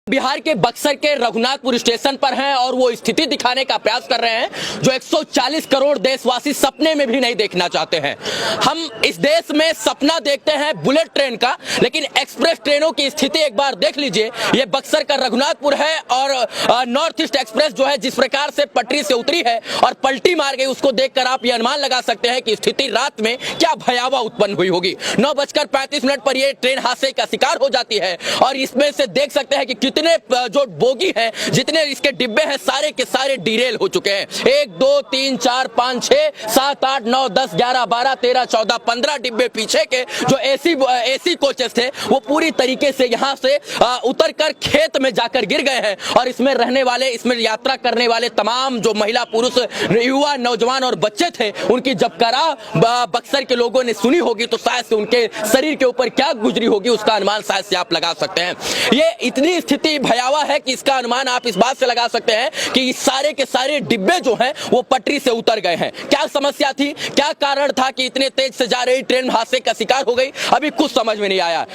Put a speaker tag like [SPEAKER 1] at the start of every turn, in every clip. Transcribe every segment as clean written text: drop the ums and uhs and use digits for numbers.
[SPEAKER 1] बिहार के बक्सर के रघुनाथपुर स्टेशन पर हैं और वो स्थिति दिखाने का प्रयास कर रहे हैं जो 140 करोड़ देशवासी सपने में भी नहीं देखना चाहते हैं। हम इस देश में सपना देखते हैं बुलेट ट्रेन का, लेकिन एक्सप्रेस ट्रेनों की स्थिति एक बार देख लीजिए। ये बक्सर का रघुनाथपुर है और नॉर्थ ईस्ट एक्सप्रेस जो है जिस प्रकार से पटरी से उतरी है और पलटी मार गई, उसको देखकर आप ये अनुमान लगा सकते हैं कि स्थिति रात में क्या भयावह उत्पन्न हुई होगी। 9:35 पर यह ट्रेन हादसे का शिकार हो जाती है और इसमें से देख सकते हैं कि कितने जो बोगी हैं, जितने इसके डिब्बे हैं, सारे के सारे डिरेल हो चुके हैं। 1 2 3 4 5 6 7 8 9 10 11 12 13 14 15 डिब्बे पीछे के जो एसी कोचेस थे वो पूरी तरीके से यहाँ से उतर कर खेत में जाकर गिर गए हैं और इसमें रहने वाले, इसमें यात्रा करने वाले तमाम जो महिला पुरुष युवा नौजवान और बच्चे थे, उनकी जब करा बक्सर के लोगों ने सुनी होगी तो शायद से उनके शरीर के ऊपर क्या गुजरी होगी उसका अनुमान शायद से आप लगा सकते हैं। ये इतनी स्थिति भयावह है कि इसका अनुमान आप इस बात से लगा सकते हैं कि सारे के सारे डिब्बे जो हैं वो पटरी से उतर गए हैं। क्या समस्या थी, क्या कारण था कि इतने तेज से जा रही ट्रेन हादसे का शिकार हो गई, अभी कुछ समझ में नहीं आया।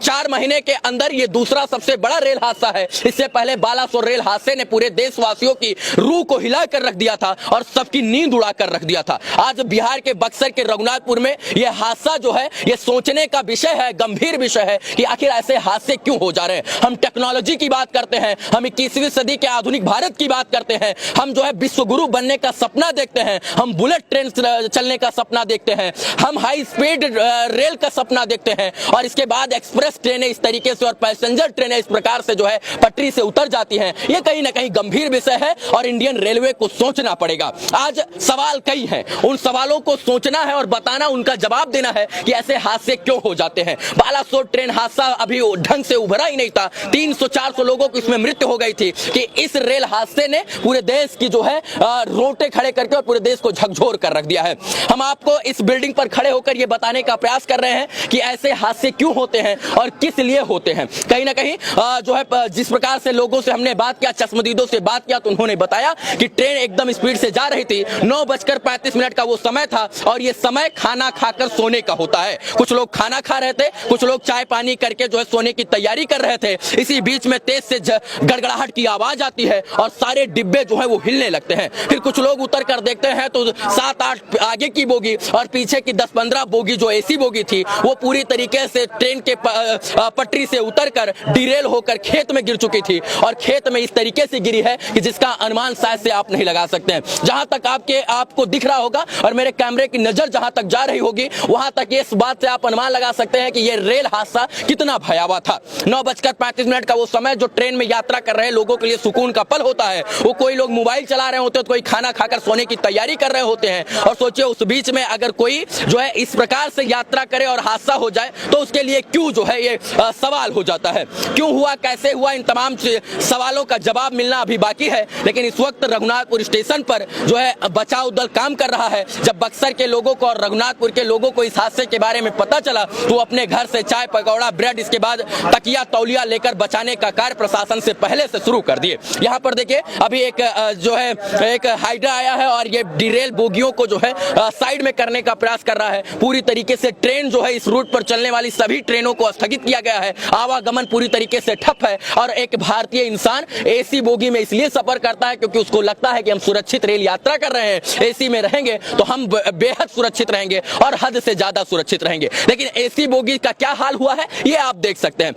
[SPEAKER 1] 4 महीने के अंदर ये दूसरा सबसे बड़ा रेल हादसा है। इससे पहले बालासोर रेल हादसे ने पूरे देशवासियों की रूह को हिला कर रख दिया था और सबकी नींद उड़ा कर रख दिया था। आज बिहार के बक्सर के रघुनाथपुर में यह हादसा जो है ये सोचने का विषय है, गंभीर विषय है कि आखिर ऐसे हादसे क्यों हो जा रहे हैं। हम टेक्नोलॉजी की बात करते हैं, हम 21वीं सदी के आधुनिक भारत की बात करते हैं, हम जो है विश्व गुरु बनने का सपना देखते हैं, हम बुलेट ट्रेन चलने का सपना देखते हैं, हम हाई स्पीड रेल का सपना देखते हैं और इसके बाद एक्सप्रेस ट्रेनें इस तरीके से और पैसेंजर ट्रेनें इस प्रकार से जो है पटरी से उतर जाती हैं। ये कहीं ना कहीं गंभीर विषय है और इंडियन रेलवे को सोचना पड़ेगा। आज सवाल कई हैं, उन सवालों को सोचना है और बताना, उनका जवाब देना है कि ऐसे हादसे क्यों हो जाते हैं। बालासोर ट्रेन हादसा अभी ढंग से उभरा ही नहीं था, 300-400 लोगों की इसमें मृत्यु हो गई थी कि इस रेल हादसे ने पूरे देश की जो है रोटे खड़े करके और पूरे देश को झकझोर कर रख दिया है। हम आपको इस बिल्डिंग पर खड़े होकर ये बताने का प्रयास कर रहे हैं कि ऐसे हादसे क्यों होते हैं और किस लिए होते हैं। कहीं ना कहीं जो है जिस प्रकार से लोगों से हमने बात किया, चश्मदीदों से बात किया, तो उन्होंने बताया कि ट्रेन एकदम स्पीड से जा रही थी। 9:35 का वो समय था और ये समय खाना खाकर सोने का होता है। कुछ लोग खाना खा रहे थे, कुछ लोग चाय पानी करके जो है सोने की तैयारी कर रहे थे। इसी बीच में तेज से गड़गड़ाहट की आवाज आती है और सारे डिब्बे जो है वो हिलने लगते हैं। फिर कुछ लोग उतर कर देखते हैं तो 7-8 आगे की बोगी और पीछे की 10-15 बोगी जो एसी बोगी थी वो पूरी तरीके से ट्रेन के पटरी से उतरकर डिरेल होकर खेत में गिर चुकी थी और खेत में इस तरीके से गिरी है कि जिसका अनुमान शायद से आप नहीं लगा सकते हैं। जहां तक आपको दिख रहा होगा और मेरे कैमरे की नजर जहां तक जा रही होगी वहां तक इस बात से आप अनुमान लगा सकते हैं कि यह रेल हादसा कितना भयावह था। 9:35 का वो समय जो ट्रेन में यात्रा कर रहे लोगों के लिए सुकून का पल होता है। वो कोई लोग मोबाइल चला रहे होते हैं तो कोई खाना खाकर सोने की तैयारी कर रहे होते हैं और सोचिए उस बीच में अगर कोई जो है इस प्रकार से यात्रा करे और हादसा हो जाए तो उसके लिए क्यों जो है ये सवाल हो जाता है। क्यों हुआ, कैसे हुआ, इन तमाम सवालों का जवाब मिलना अभी बाकी है। लेकिन इस वक्त रघुनाथपुर स्टेशन पर जो है बचाव दल काम कर रहा है। जब बक्सर के लोगों को और रघुनाथपुर के लोगों को इस हादसे के बारे में पता चला तो वो अपने घर से चाय पकौड़ा ब्रेड, इसके बाद तकिया तौलिया लेकर बचाने का कार्य प्रशासन से पहले से शुरू कर दिए। यहाँ पर देखिए अभी एक जो है एक हाइड्रा आया है और ये डिरेल बोगियों को जो है साइड में करने का प्रयास कर रहा है। पूरी तरीके से ट्रेन जो है इस रूट पर चलने वाली सभी ट्रेनों को स्थगित किया गया है। आवागमन पूरी तरीके से ठप है और एक भारतीय इंसान एसी बोगी में इसलिए सफर करता है क्योंकि उसको लगता है कि हम सुरक्षित रेल यात्रा कर रहे हैं, एसी में रहेंगे तो हम बेहद सुरक्षित रहेंगे और हद से ज्यादा सुरक्षित रहेंगे। लेकिन एसी बोगी का क्या हाल हुआ है ये आप देख सकते हैं।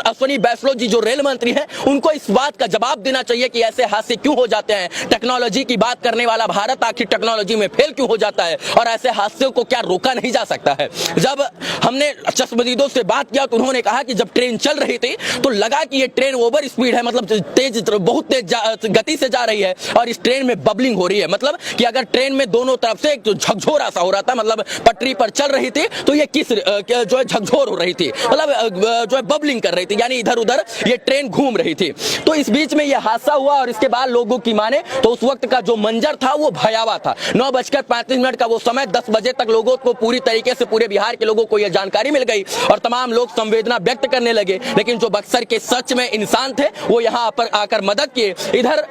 [SPEAKER 1] अश्विनी वैष्णव जी जो रेल मंत्री हैं उनको इस बात का जवाब देना चाहिए कि ऐसे हादसे क्यों हो जाते हैं। टेक्नोलॉजी की बात करने वाला भारत आखिर टेक्नोलॉजी में फेल क्यों हो जाता है और ऐसे हादसों को क्या रोका नहीं जा सकता है। जब हमने चश्मदीदों से बात किया तो उन्होंने कहा कि जब ट्रेन चल रही थी तो लगा कि ये ट्रेन ओवर स्पीड है, मतलब बहुत तेज गति से जा रही है और इस ट्रेन में बबलिंग हो रही है। मतलब कि अगर ट्रेन में दोनों तरफ से एक झकझोर सा हो रहा था, मतलब पटरी पर चल रही थी तो ये किस जो है झकझोर हो रही थी, मतलब जो है बबलिंग कर रही थी, यानी इधर उधर ये ट्रेन घूम रही थी। तो इस बीच में ये हादसा हुआ और इसके बाद लोगों की माने तो उस वक्त का जो मंजर था वो भयावह था। 9:35 का वो समय 10 बजे तक लोगों को पूरी तरीके से, पूरे बिहार के लोगों को यह जानकारी मिल गई और तमाम लोग संवेदना व्यक्त करने लगे। लेकिन जो बक्सर के सच में इंसान थे वो यहाँ पर आकर मदद किए। इधर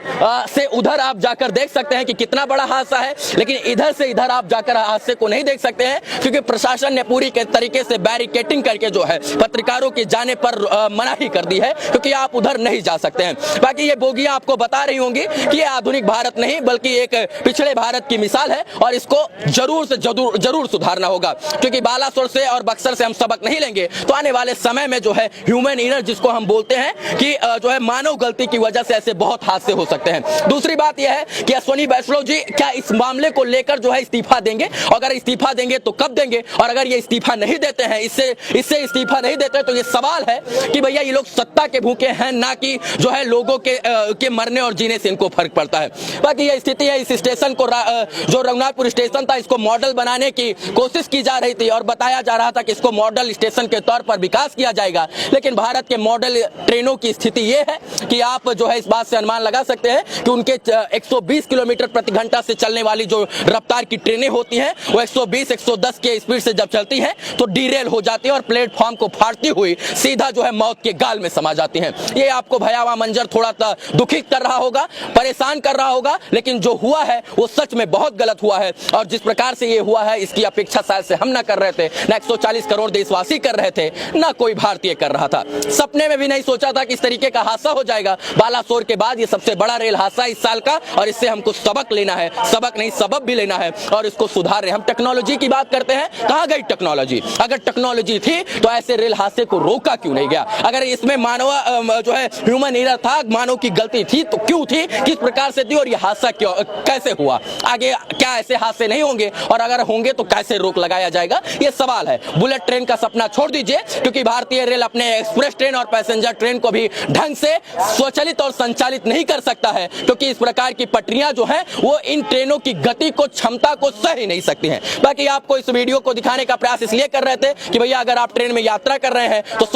[SPEAKER 1] से उधर आप जाकर देख सकते हैं कि कितना बड़ा हादसा है, लेकिन इधर से इधर आप जाकर हादसे को नहीं देख सकते हैं क्योंकि प्रशासन ने पूरी तरीके से बैरिकेटिंग करके जो है पत्रकारों के जाने पर मनाही कर दी है क्योंकि आप उधर नहीं जा सकते हैं। बाकी ये बोगियां आपको बता रही होंगी कि ये आधुनिक भारत नहीं बल्कि एक पिछड़े भारत की मिसाल है और इसको जरूर सुधारना होगा, क्योंकि बालासोर से और बक्सर से हम सबक नहीं लेंगे तो आने वाले समय में जो है ह्यूमन एरर जिसको हम बोलते हैं कि जो है मानव गलती की वजह से ऐसे बहुत हादसे हो सकते हैं। दूसरी बात यह है कि अश्विनी वैष्णव जी क्या इस मामले को लेकर जो है इस्तीफा देंगे, अगर इस्तीफा देंगे तो कब देंगे, और अगर ये इस्तीफा नहीं देते हैं, इससे इस्तीफा नहीं देते तो ये सवाल है कि भैया ये लोग सत्ता के भूखे हैं ना कि जो है लोगों के मरने और जीने से इनको फर्क पड़ता है। बाकी ये स्थिति है, इस स्टेशन को जो रघुनाथपुर स्टेशन था इसको मॉडल बनाने की कोशिश की जा रही थी और बताया जा रहा था कि इसको मॉडल स्टेशन के तौर पर विकास किया जाएगा, लेकिन भारत के मॉडल ट्रेनों की स्थिति ये है कि आप जो है इस बात से अनुमान लगा सकते हैं कि उनके 120 किलोमीटर प्रति घंटा से चलने वाली जो रफ्तार की ट्रेनें होती हैं वो 120-110 के स्पीड से जब चलती हैं तो डीरेल हो जाती है और प्लेटफॉर्म को फाड़ती हुई सीधा जो है मौत के गाल में समा जाती हैं। ये आपको भयावह मंजर थोड़ा दुखित कर रहा होगा, परेशान कर रहा होगा, लेकिन जो हुआ है वो सच में बहुत गलत हुआ है और जिस प्रकार से ये हुआ है इसकी अपेक्षा शायद से हम ना कर रहे थे, ना 140 करोड़ देशवासी कर रहे थे, ना कोई भारतीय कर रहा था। सपने में भी नहीं सोचा था कि इस तरीके का हादसा हो जाएगा। बालासोर के बाद ये सबसे बड़ा रेल हादसा इस साल का और इससे हमको सबक लेना है, सबक नहीं सबब भी लेना है और इसको सुधार रहे। हम टेक्नोलॉजी की बात करते हैं, कहां गई टेक्नोलॉजी? अगर टेक्नोलॉजी थी तो ऐसे रेल हादसे को रोका क्यों नहीं गया? अगर इसमें मानव जो है ह्यूमन एरर था, मानव की गलती थी तो क्यों थी, किस प्रकार से थी और ये हादसा क्यों कैसे हुआ? आगे क्या ऐसे हादसे नहीं होंगे और अगर होंगे तो कैसे रोक लगाया जाएगा, ये सवाल है। बुलेट ट्रेन का सपना छोड़ दीजिए, क्योंकि भारतीय रेल अपने एक्सप्रेस ट्रेन और पैसेंजर ट्रेन को भी ढंग से स्वचालित और संचालित नहीं कर सकता है, क्योंकि इस प्रकार की पटरियां जो है वो इन ट्रेनों की गति को, क्षमता को सह ही नहीं सकती हैं। बाकी आपको इस वीडियो को दिखाने का प्रयास इसलिए कर रहे थे कि भैया अगर आप ट्रेन में यात्रा कर रहे हैं तो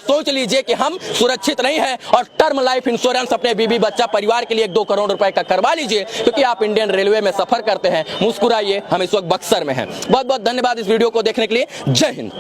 [SPEAKER 1] सोच लीजिए कि हम सुरक्षित नहीं हैं और टर्म लाइफ इंश्योरेंस अपने बीबी बच्चा परिवार के लिए 1-2 करोड़ रुपए का करवा लीजिए, क्योंकि आप इंडियन रेलवे में सफर करते हैं। मुस्कुराइए, हम इस वक्त बक्सर में हैं। बहुत बहुत धन्यवाद इस वीडियो को देखने के लिए। जय हिंद।